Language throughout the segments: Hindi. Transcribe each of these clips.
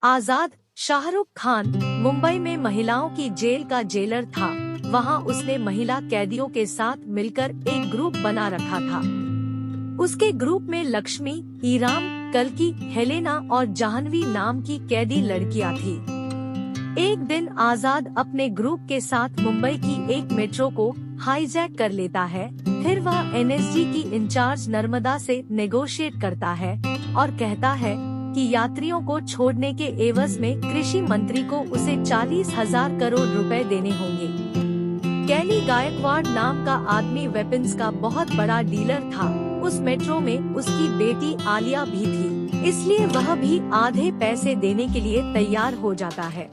आजाद शाहरुख खान मुंबई में महिलाओं की जेल का जेलर था। वहां उसने महिला कैदियों के साथ मिलकर एक ग्रुप बना रखा था। उसके ग्रुप में लक्ष्मी, ईराम, कल्की, हेलेना और जाह्नवी नाम की कैदी लड़कियां थी। एक दिन आजाद अपने ग्रुप के साथ मुंबई की एक मेट्रो को हाईजैक कर लेता है। फिर वह एनएसजी की इंचार्ज नर्मदा से नेगोशिएट करता है और कहता है कि यात्रियों को छोड़ने के एवज में कृषि मंत्री को उसे 40,000 करोड़ रुपए देने होंगे। कैली गायकवाड़ नाम का आदमी वेपन्स का बहुत बड़ा डीलर था। उस मेट्रो में उसकी बेटी आलिया भी थी, इसलिए वह भी आधे पैसे देने के लिए तैयार हो जाता है।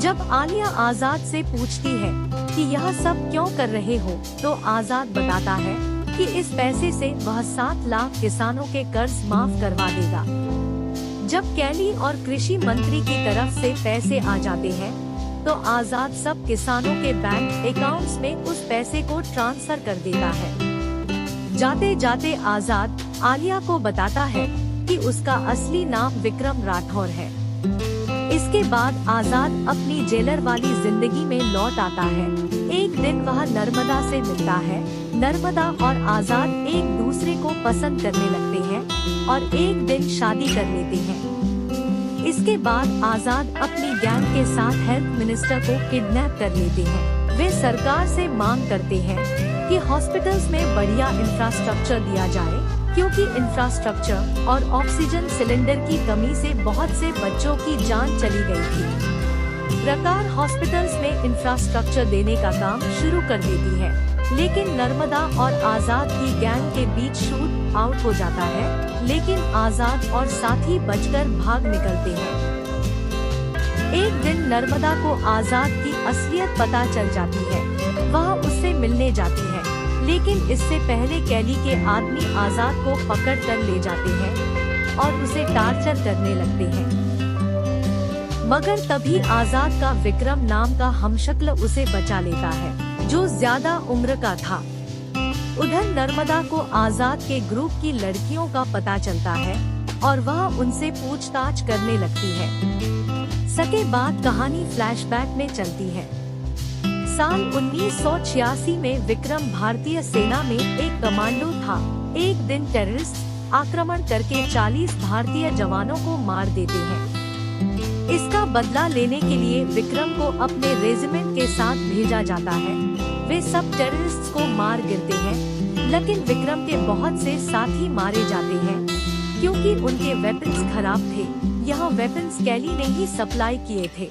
जब आलिया आजाद से पूछती है कि यह सब क्यों कर रहे हो, तो आजाद बताता है कि इस पैसे से वह 7 लाख किसानों के कर्ज माफ करवा देगा। जब कैली और कृषि मंत्री की तरफ से पैसे आ जाते हैं, तो आजाद सब किसानों के बैंक अकाउंट्स में उस पैसे को ट्रांसफर कर देता है। जाते जाते आजाद आलिया को बताता है कि उसका असली नाम विक्रम राठौर है। इसके बाद आजाद अपनी जेलर वाली जिंदगी में लौट आता है। एक दिन वह नर्मदा से मिलता है। नर्मदा और आजाद एक दूसरे को पसंद करने लगते हैं और एक दिन शादी कर लेते हैं। इसके बाद आजाद अपनी गैंग के साथ हेल्थ मिनिस्टर को किडनैप कर लेते हैं। वे सरकार से मांग करते हैं कि हॉस्पिटल्स में बढ़िया इंफ्रास्ट्रक्चर दिया जाए, क्योंकि इंफ्रास्ट्रक्चर और ऑक्सीजन सिलेंडर की कमी से बहुत से बच्चों की जान चली गई थी। सरकार हॉस्पिटल्स में इंफ्रास्ट्रक्चर देने का काम शुरू कर देती है, लेकिन नर्मदा और आजाद की गैंग के बीच शूट आउट हो जाता है, लेकिन आजाद और साथी बचकर भाग निकलते हैं। एक दिन नर्मदा को आजाद की असलियत पता चल जाती है। वह उससे मिलने जाती है, लेकिन इससे पहले कैली के आदमी आजाद को पकड़ कर ले जाते हैं और उसे टार्चर करने लगते हैं। मगर तभी आजाद का विक्रम नाम का हमशक्ल उसे बचा लेता है, जो ज्यादा उम्र का था। उधर नर्मदा को आजाद के ग्रुप की लड़कियों का पता चलता है और वह उनसे पूछताछ करने लगती है। सके बाद कहानी फ्लैशबैक में चलती है। साल 1986 में विक्रम भारतीय सेना में एक कमांडो था। एक दिन टेररिस्ट आक्रमण करके 40 भारतीय जवानों को मार देते हैं। इसका बदला लेने के लिए विक्रम को अपने रेजिमेंट के साथ भेजा जाता है। वे सब टेररिस्ट्स को मार गिरते हैं, लेकिन विक्रम के बहुत से साथी मारे जाते हैं, क्योंकि उनके वेपन्स खराब थे। यह वेपन्स कैली ने ही सप्लाई किए थे।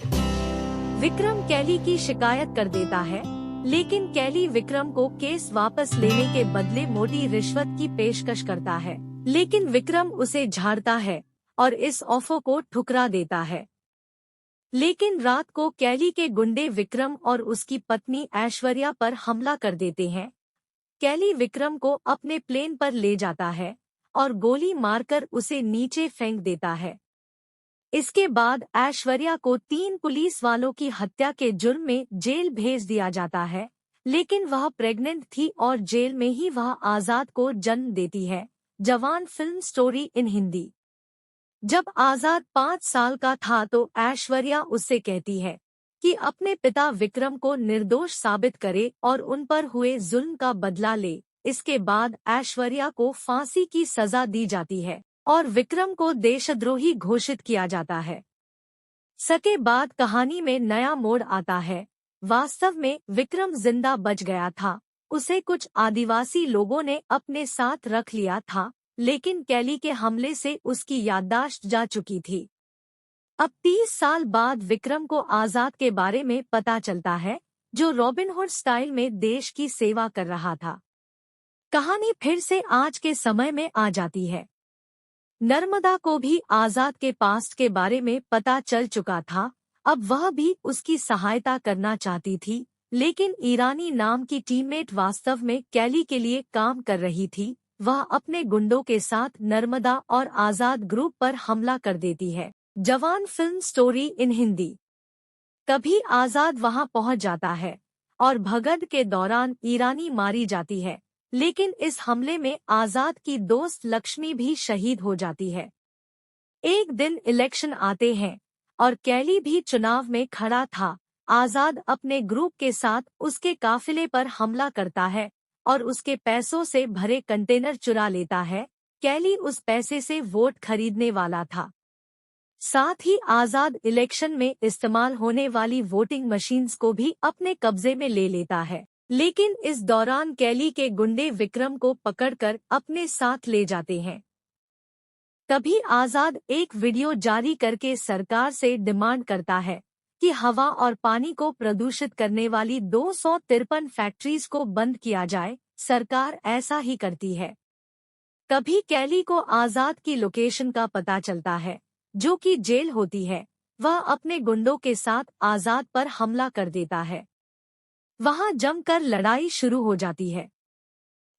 विक्रम कैली की शिकायत कर देता है, लेकिन कैली विक्रम को केस वापस लेने के बदले मोटी रिश्वत की पेशकश करता है, लेकिन विक्रम उसे झाड़ता है और इस ऑफर को ठुकरा देता है। लेकिन रात को कैली के गुंडे विक्रम और उसकी पत्नी ऐश्वर्या पर हमला कर देते हैं। कैली विक्रम को अपने प्लेन पर ले जाता है और गोली मारकर उसे नीचे फेंक देता है। इसके बाद ऐश्वर्या को 3 पुलिस वालों की हत्या के जुर्म में जेल भेज दिया जाता है, लेकिन वह प्रेग्नेंट थी और जेल में ही वह आजाद को जन्म देती है। जवान फिल्म स्टोरी इन हिंदी। जब आजाद 5 साल का था तो ऐश्वर्या उससे कहती है कि अपने पिता विक्रम को निर्दोष साबित करे और उन पर हुए जुल्म का बदला ले। इसके बाद ऐश्वर्या को फांसी की सजा दी जाती है और विक्रम को देशद्रोही घोषित किया जाता है। सके बाद कहानी में नया मोड़ आता है। वास्तव में विक्रम जिंदा बच गया था। उसे कुछ आदिवासी लोगों ने अपने साथ रख लिया था, लेकिन कैली के हमले से उसकी याददाश्त जा चुकी थी। अब 30 साल बाद विक्रम को आजाद के बारे में पता चलता है, जो रॉबिनहुड स्टाइल में देश की सेवा कर रहा था। कहानी फिर से आज के समय में आ जाती है। नर्मदा को भी आजाद के पास्ट के बारे में पता चल चुका था। अब वह भी उसकी सहायता करना चाहती थी, लेकिन ईरानी नाम की टीममेट वास्तव में कैली के लिए काम कर रही थी। वह अपने गुंडों के साथ नर्मदा और आजाद ग्रुप पर हमला कर देती है। जवान फिल्म स्टोरी इन हिंदी। कभी आजाद वहां पहुंच जाता है और भगदड़ के दौरान ईरानी मारी जाती है, लेकिन इस हमले में आजाद की दोस्त लक्ष्मी भी शहीद हो जाती है। एक दिन इलेक्शन आते हैं और कैली भी चुनाव में खड़ा था। आजाद अपने ग्रुप के साथ उसके काफिले पर हमला करता है और उसके पैसों से भरे कंटेनर चुरा लेता है। कैली उस पैसे से वोट खरीदने वाला था। साथ ही आजाद इलेक्शन में इस्तेमाल होने वाली वोटिंग मशीन्स को भी अपने कब्जे में ले लेता है। लेकिन इस दौरान कैली के गुंडे विक्रम को पकड़कर अपने साथ ले जाते हैं। तभी आजाद एक वीडियो जारी करके सरकार से डिमांड करता है कि हवा और पानी को प्रदूषित करने वाली 253 फैक्ट्रीज को बंद किया जाए। सरकार ऐसा ही करती है। तभी कैली को आजाद की लोकेशन का पता चलता है, जो कि जेल होती है। वह अपने गुंडों के साथ आजाद पर हमला कर देता है। वहां जमकर लड़ाई शुरू हो जाती है।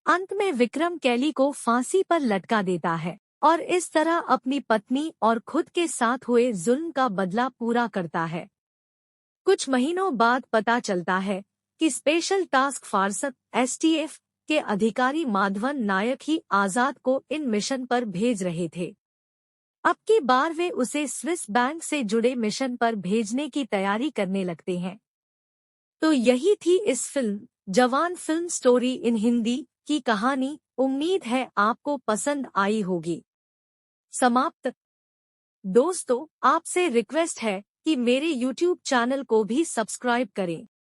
अंत में विक्रम कैली को फांसी पर लटका देता है और इस तरह अपनी पत्नी और खुद के साथ हुए जुल्म का बदला पूरा करता है। कुछ महीनों बाद पता चलता है कि स्पेशल टास्क फोर्स (STF) के अधिकारी माधवन नायक ही आजाद को इन मिशन पर भेज रहे थे। अब की बार वे उसे स्विस बैंक से जुड़े मिशन पर भेजने की तैयारी करने लगते हैं। तो यही थी इस फिल्म जवान फिल्म स्टोरी इन हिंदी की कहानी। उम्मीद है आपको पसंद आई होगी। समाप्त। दोस्तों, आपसे रिक्वेस्ट है कि मेरे YouTube चैनल को भी सब्सक्राइब करें।